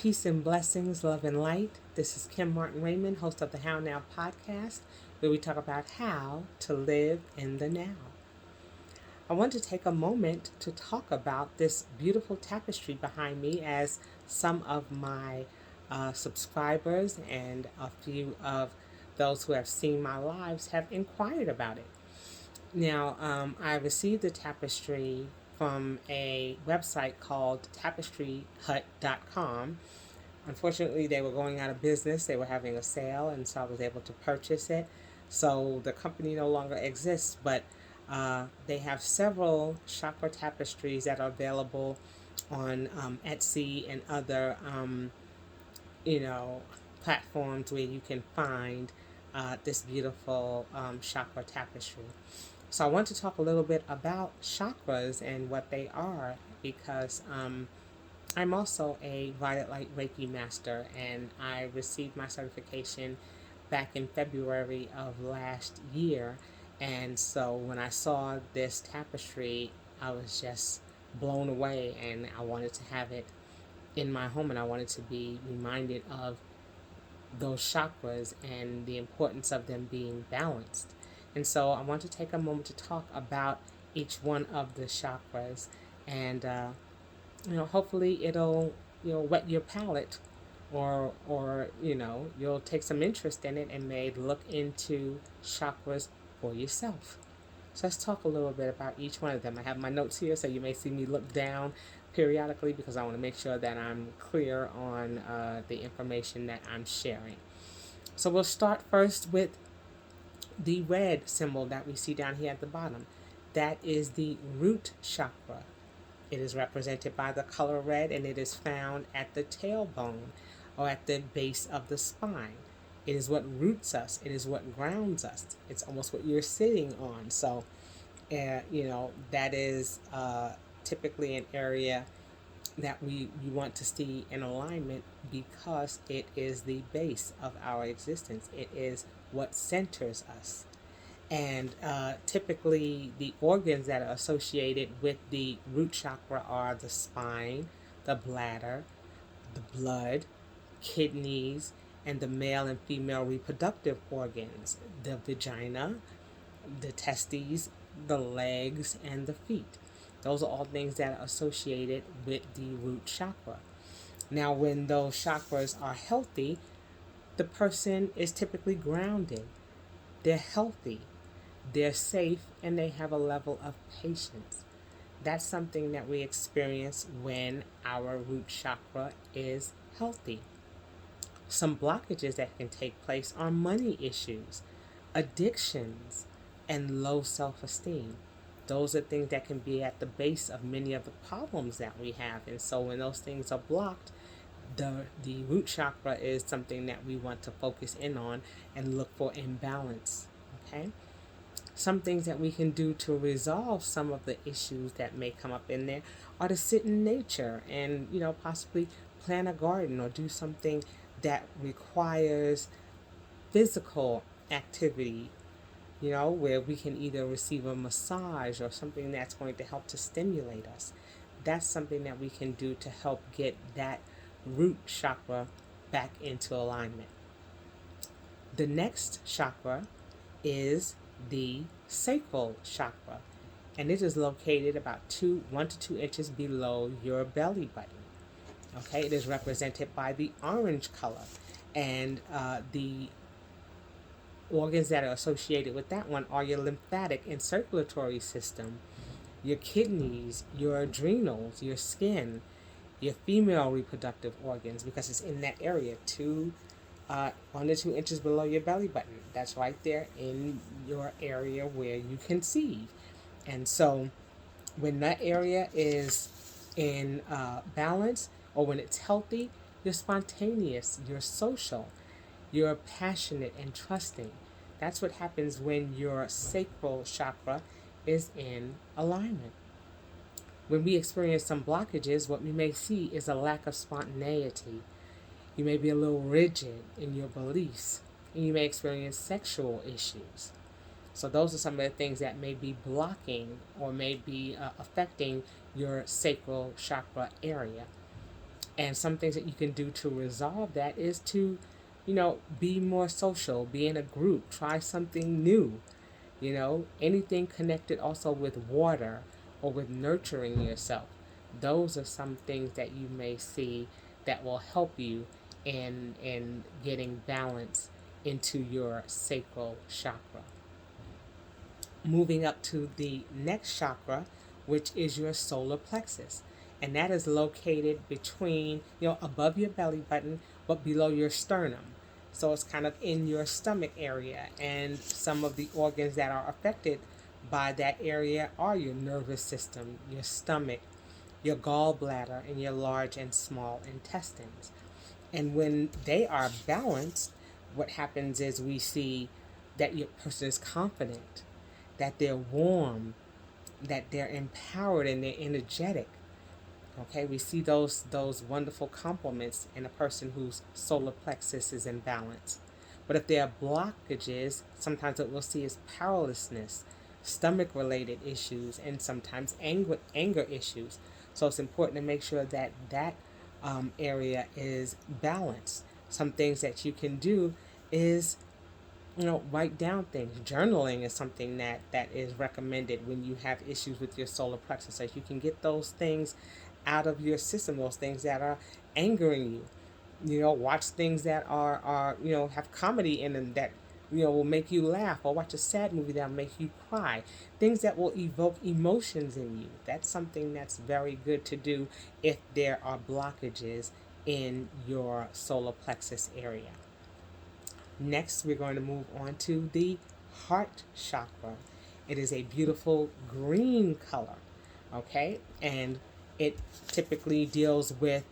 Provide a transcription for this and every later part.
Peace and blessings, love and light. This is Kim Martin Raymond, host of the How Now podcast, where we talk about how to live in the now. I want to take a moment to talk about this beautiful tapestry behind me, as some of my subscribers and a few of those who have seen my lives have inquired about it. Now, I received the tapestry from a website called tapestryhut.com. Unfortunately, they were going out of business. They were having a sale, and so I was able to purchase it. So the company no longer exists, but they have several chakra tapestries that are available on Etsy and other, you know, platforms where you can find this beautiful chakra tapestry. So I want to talk a little bit about chakras and what they are, because I'm also a Violet Light Reiki Master, and I received my certification back in February of last year. And so when I saw this tapestry, I was just blown away, and I wanted to have it in my home, and I wanted to be reminded of those chakras and the importance of them being balanced. And so I want to take a moment to talk about each one of the chakras, and hopefully it'll whet your palate, or you'll take some interest in it and may look into chakras for yourself. So let's talk a little bit about each one of them. I have my notes here, so you may see me look down periodically because I want to make sure that I'm clear on the information that I'm sharing. So we'll start first with the red symbol that we see down here at the bottom. That is the root chakra. It is represented by the color red, and it is found at the tailbone or at the base of the spine. It is what roots us. It is what grounds us. It's almost what you're sitting on. So, that is typically an area that we want to see in alignment, because it is the base of our existence. It is what centers us. And typically, the organs that are associated with the root chakra are the spine, the bladder, the blood, kidneys, and the male and female reproductive organs, the vagina, the testes, the legs, and the feet. Those are all things that are associated with the root chakra. Now, when those chakras are healthy, the person is typically grounded. They're healthy, they're safe, and they have a level of patience. That's something that we experience when our root chakra is healthy. Some blockages that can take place are money issues, addictions, and low self-esteem. Those are things that can be at the base of many of the problems that we have. And so when those things are blocked, the root chakra is something that we want to focus in on and look for imbalance. Okay? Some things that we can do to resolve some of the issues that may come up in there are to sit in nature and, possibly plant a garden or do something that requires physical activity, where we can either receive a massage or something that's going to help to stimulate us. That's something that we can do to help get that root chakra back into alignment. The next chakra is the Sacral Chakra, and it is located about 1 to 2 inches below your belly button. Okay, it is represented by the orange color, and the organs that are associated with that one are your lymphatic and circulatory system, your kidneys, your adrenals, your skin, your female reproductive organs, because it's in that area, 1 to 2 inches below your belly button. That's right there in your area where you conceive. And so when that area is in balance, or when it's healthy, you're spontaneous, you're social, you're passionate and trusting. That's what happens when your sacral chakra is in alignment. When we experience some blockages, what we may see is a lack of spontaneity. You may be a little rigid in your beliefs, and you may experience sexual issues. So those are some of the things that may be blocking or may be affecting your sacral chakra area. And some things that you can do to resolve that is to, be more social, be in a group, try something new, anything connected also with water or with nurturing yourself. Those are some things that you may see that will help you in getting balance into your sacral chakra. Moving up to the next chakra, which is your solar plexus. And that is located between, above your belly button, but below your sternum. So it's kind of in your stomach area. And some of the organs that are affected by that area are your nervous system, your stomach, your gallbladder, and your large and small intestines. And when they are balanced, what happens is we see that your person is confident, that they're warm, that they're empowered and they're energetic. Okay, we see those wonderful compliments in a person whose solar plexus is in balance. But if there are blockages, sometimes what we'll see is powerlessness, stomach related issues, and sometimes anger issues. So it's important to make sure that area is balanced. Some things that you can do is write down things. Journaling is something that is recommended when you have issues with your solar plexus, so you can get those things out of your system, those things that are angering you. Watch things that are have comedy in them that will make you laugh, or watch a sad movie that will make you cry. Things that will evoke emotions in you. That's something that's very good to do if there are blockages in your solar plexus area. Next, we're going to move on to the heart chakra. It is a beautiful green color, okay? And it typically deals with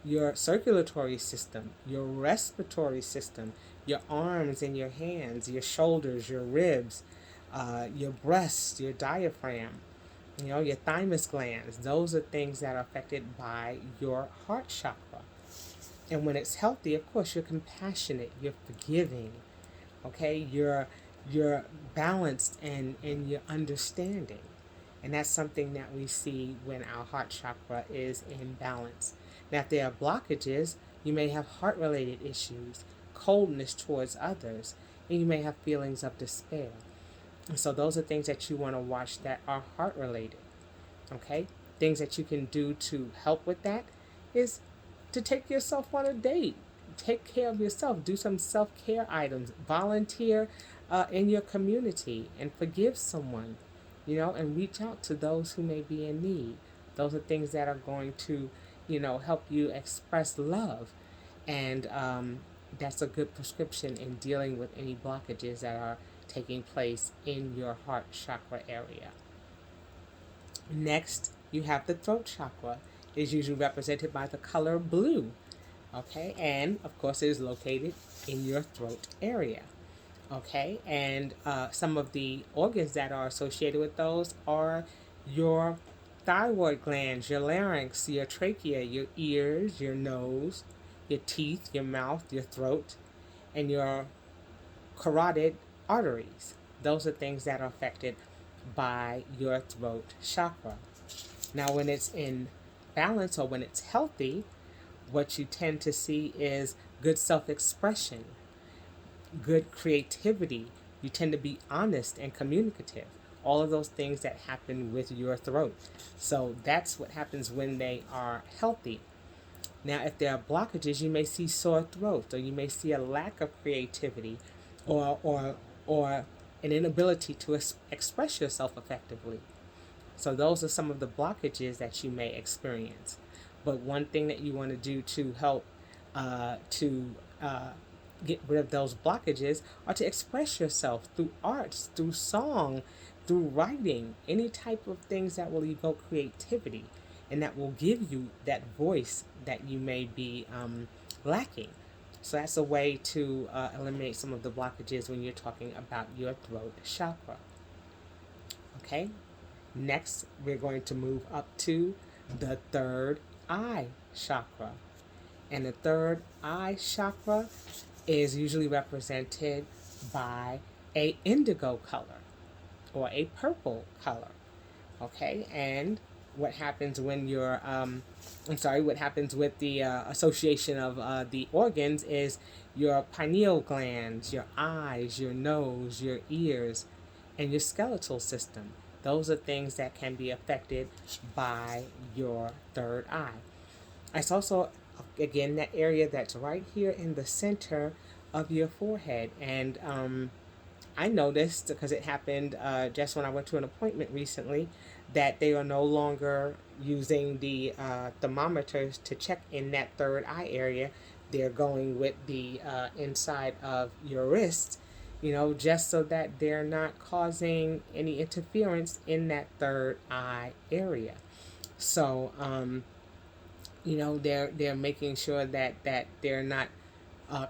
your circulatory system, your respiratory system, your arms and your hands, your shoulders, your ribs, your breasts, your diaphragm, your thymus glands. Those are things that are affected by your heart chakra. And when it's healthy, of course, you're compassionate, you're forgiving, okay? You're balanced and you're understanding. And that's something that we see when our heart chakra is in balance. Now, if there are blockages, you may have heart-related issues, coldness towards others, and you may have feelings of despair. And so those are things that you want to watch that are heart-related, okay? Things that you can do to help with that is to take yourself on a date. Take care of yourself. Do some self-care items. Volunteer in your community and forgive someone, and reach out to those who may be in need. Those are things that are going to, help you express love. And that's a good prescription in dealing with any blockages that are taking place in your heart chakra area. Next, you have the throat chakra. It is usually represented by the color blue. Okay, and of course it is located in your throat area. Okay, and some of the organs that are associated with those are your thyroid glands, your larynx, your trachea, your ears, your nose, your teeth, your mouth, your throat, and your carotid arteries. Those are things that are affected by your throat chakra. Now, when it's in balance or when it's healthy, what you tend to see is good self expression, good creativity. You tend to be honest and communicative. All of those things that happen with your throat. So that's what happens when they are healthy. Now, if there are blockages, you may see sore throat, or you may see a lack of creativity, or an inability to express yourself effectively. So those are some of the blockages that you may experience. But one thing that you want to do to help to get rid of those blockages are to express yourself through arts, through song, through writing, any type of things that will evoke creativity and that will give you that voice that you may be lacking. So that's a way to eliminate some of the blockages when you're talking about your throat chakra. Okay, next we're going to move up to the third eye chakra. And the third eye chakra is usually represented by a indigo color or a purple color. Okay, and what happens when you're, what happens with the association of the organs is your pineal glands, your eyes, your nose, your ears, and your skeletal system. Those are things that can be affected by your third eye. It's also, again, that area that's right here in the center of your forehead. And I noticed, because it happened just when I went to an appointment recently, that they are no longer using the thermometers to check in that third eye area. They're going with the inside of your wrist, just so that they're not causing any interference in that third eye area. So, they're making sure that they're not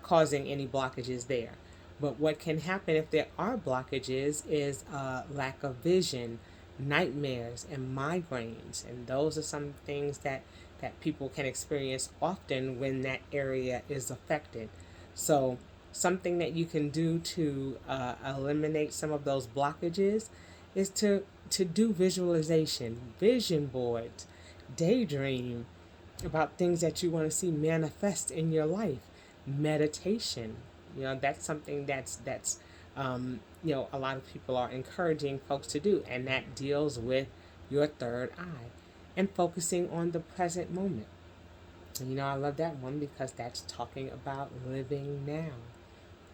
causing any blockages there. But what can happen if there are blockages is lack of vision, nightmares, and migraines. And those are some things that people can experience often when that area is affected. So something that you can do to eliminate some of those blockages is to do visualization, vision boards, daydream about things that you want to see manifest in your life, meditation. That's something that's a lot of people are encouraging folks to do, and that deals with your third eye and focusing on the present moment. And I love that one because that's talking about living now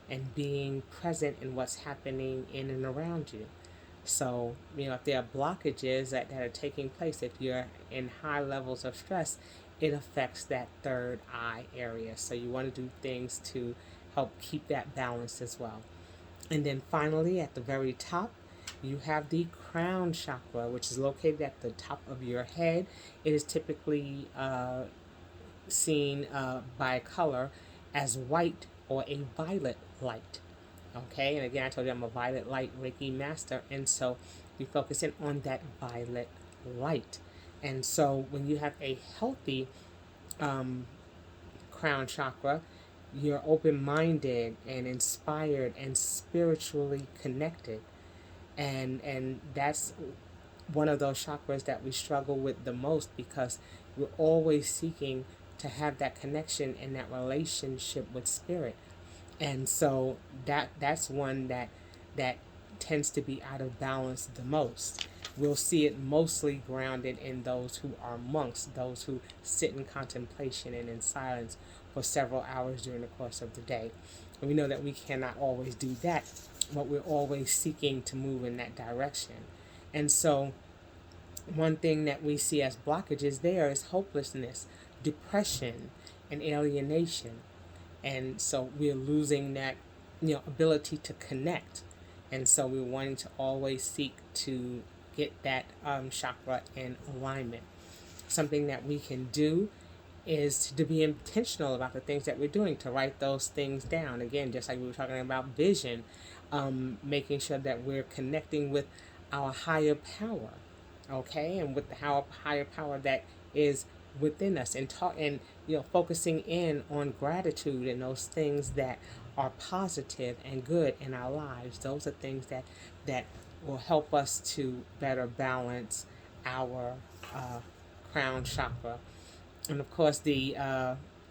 and being present in what's happening in and around you. So, if there are blockages that are taking place, if you're in high levels of stress, it affects that third eye area. So you want to do things to help keep that balance as well. And then finally, at the very top, you have the crown chakra, which is located at the top of your head. It is typically seen by color as white or a violet light. Okay, and again, I told you I'm a violet light Reiki master, and so we focus in on that violet light. And so when you have a healthy crown chakra, you're open-minded and inspired and spiritually connected. And that's one of those chakras that we struggle with the most because we're always seeking to have that connection and that relationship with spirit. And so that's one that tends to be out of balance the most. We'll see it mostly grounded in those who are monks, those who sit in contemplation and in silence for several hours during the course of the day. And we know that we cannot always do that, but we're always seeking to move in that direction. And so one thing that we see as blockages there is hopelessness, depression, and alienation. And so we're losing that ability to connect. And so we're wanting to always seek to get that chakra in alignment. Something that we can do is to be intentional about the things that we're doing, to write those things down. Again, just like we were talking about vision, making sure that we're connecting with our higher power, okay, and with the higher power that is within us, and focusing in on gratitude and those things that are positive and good in our lives. Those are things that will help us to better balance our crown chakra. And of course, the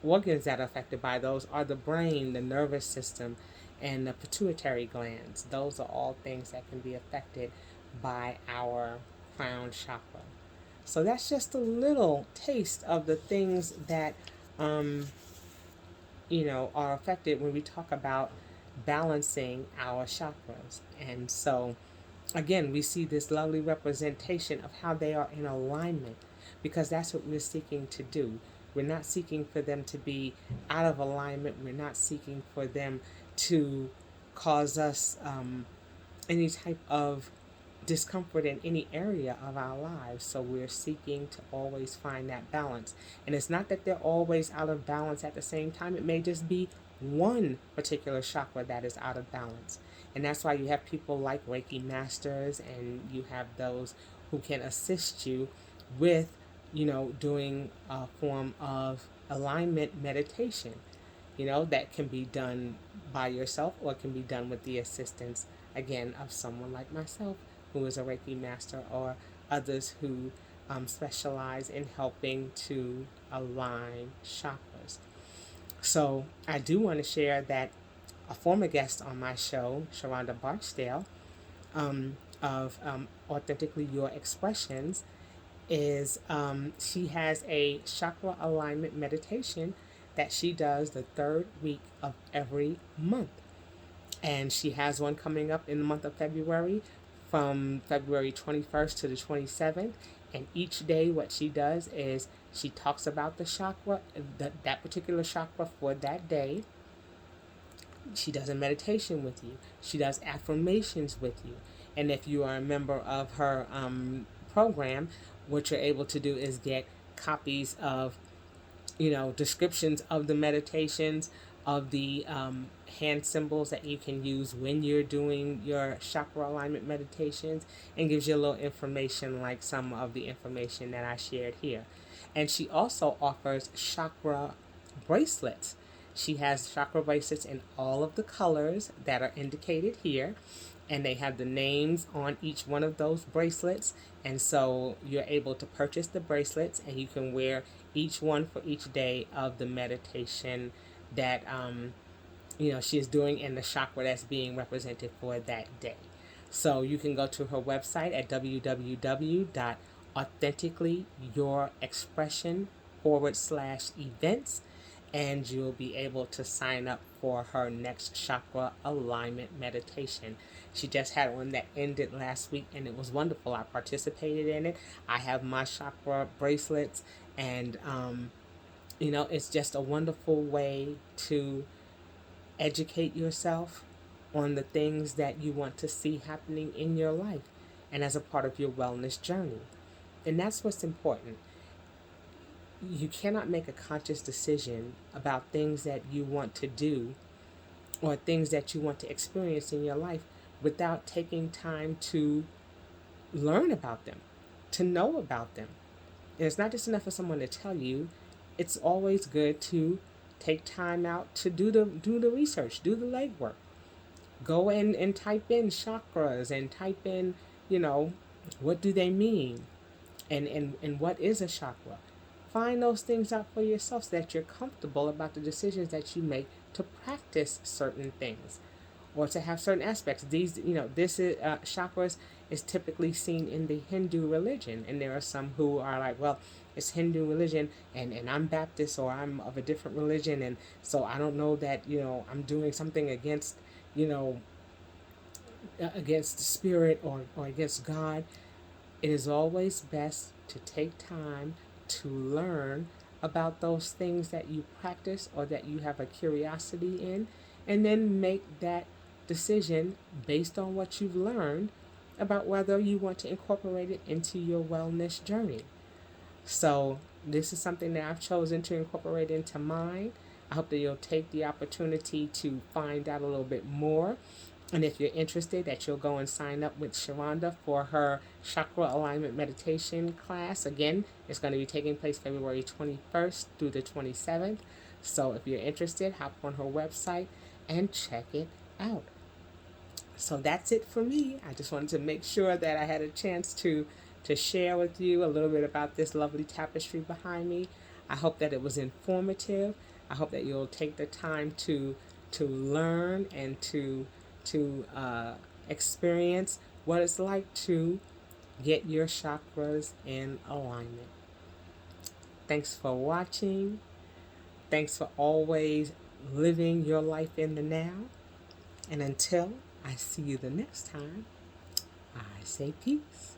organs that are affected by those are the brain, the nervous system, and the pituitary glands. Those are all things that can be affected by our crown chakra. So that's just a little taste of the things that are affected when we talk about balancing our chakras. And so again, we see this lovely representation of how they are in alignment, because that's what we're seeking to do. We're not seeking for them to be out of alignment. We're not seeking for them to cause us any type of discomfort in any area of our lives. So we're seeking to always find that balance. And it's not that they're always out of balance at the same time. It may just be one particular chakra that is out of balance. And that's why you have people like Reiki masters, and you have those who can assist you with, doing a form of alignment meditation, that can be done by yourself or can be done with the assistance, again, of someone like myself, who is a Reiki master, or others who specialize in helping to align chakras. So I do want to share that a former guest on my show, Sharonda Barksdale, of Authentically Your Expressions, is she has a chakra alignment meditation that she does the third week of every month. And she has one coming up in the month of February, from February 21st to the 27th. And each day, what she does is she talks about the chakra, that particular chakra for that day. She does a meditation with you. She does affirmations with you. And if you are a member of her program, what you're able to do is get copies of, descriptions of the meditations, of the hand symbols that you can use when you're doing your chakra alignment meditations, and gives you a little information like some of the information that I shared here. And she also offers chakra bracelets. She has chakra bracelets in all of the colors that are indicated here, and they have the names on each one of those bracelets. And so you're able to purchase the bracelets, and you can wear each one for each day of the meditation that she is doing in the chakra that's being represented for that day. So you can go to her website at www.authenticallyyourexpression.com/events, and you'll be able to sign up for her next chakra alignment meditation. She just had one that ended last week, and it was wonderful. I participated in it. I have my chakra bracelets, and it's just a wonderful way to educate yourself on the things that you want to see happening in your life and as a part of your wellness journey. And that's what's important. You cannot make a conscious decision about things that you want to do or things that you want to experience in your life without taking time to learn about them, to know about them. And it's not just enough for someone to tell you. It's always good to take time out to do the research, do the legwork. Go in and type in chakras and type in, what do they mean? And what is a chakra? Find those things out for yourself so that you're comfortable about the decisions that you make to practice certain things or to have certain aspects. This is chakras is typically seen in the Hindu religion, and there are some who are like, well, it's Hindu religion, and I'm Baptist, or I'm of a different religion, and so I don't know that I'm doing something against against the spirit or against God. It is always best to take time to learn about those things that you practice or that you have a curiosity in, and then make that decision based on what you've learned about whether you want to incorporate it into your wellness journey. So this is something that I've chosen to incorporate into mine. I hope that you'll take the opportunity to find out a little bit more. And if you're interested, that you'll go and sign up with Sharonda for her chakra alignment meditation class. Again, it's going to be taking place February 21st through the 27th. So if you're interested, hop on her website and check it out. So that's it for me. I just wanted to make sure that I had a chance to share with you a little bit about this lovely tapestry behind me. I hope that it was informative. I hope that you'll take the time to learn and to experience what it's like to get your chakras in alignment. Thanks for watching. Thanks for always living your life in the now. And until I see you the next time, I say peace.